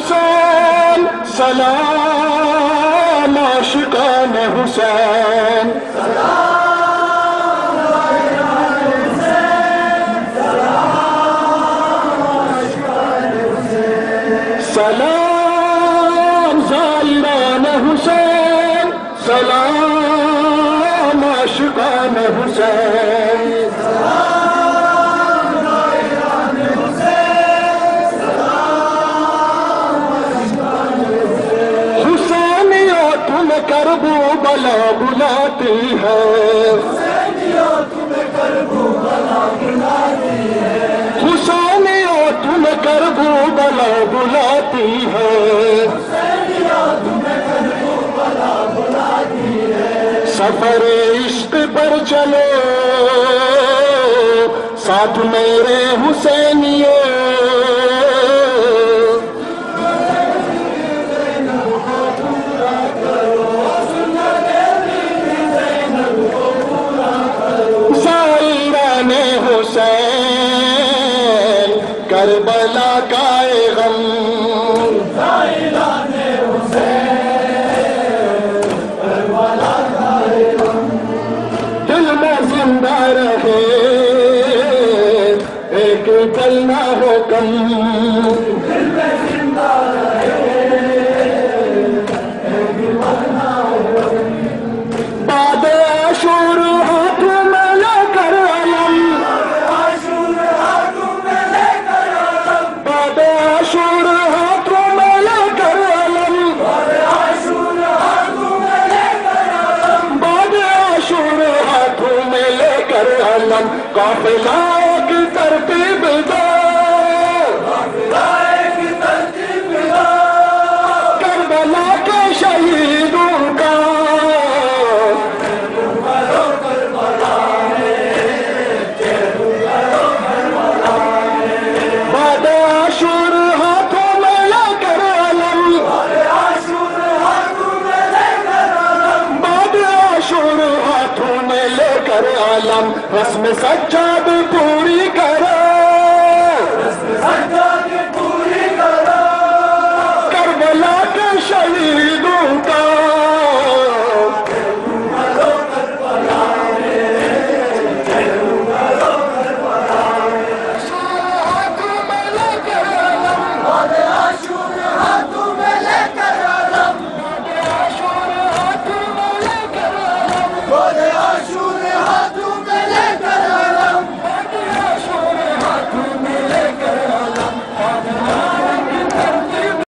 حسین سلام عاشقان حسین سلام زائران حسین سلام عاشقان حسین حسینیوں تم کربلا بلاتی ہے حسینیوں تم کربلا بلاتی ہے سفر عشق پر چلو ساتھ میرے حسینیوں زائران حسین کربلا کا غم دل میں زندہ رہے ایک پل نہ ہو کم بعد عاشور ہاتھ میں لے کر علم بعد عاشور ہاتھ میں لے کر علم بعد عاشور ہاتھ میں لے کر علم قافلہ کی ترتیب دو کربلا کے شہیدوں کا بعد عاشور ہاتھوں میں لے کر علم بعد عاشور ہاتھوں میں لے کر علم رسم سجاد پوری کرو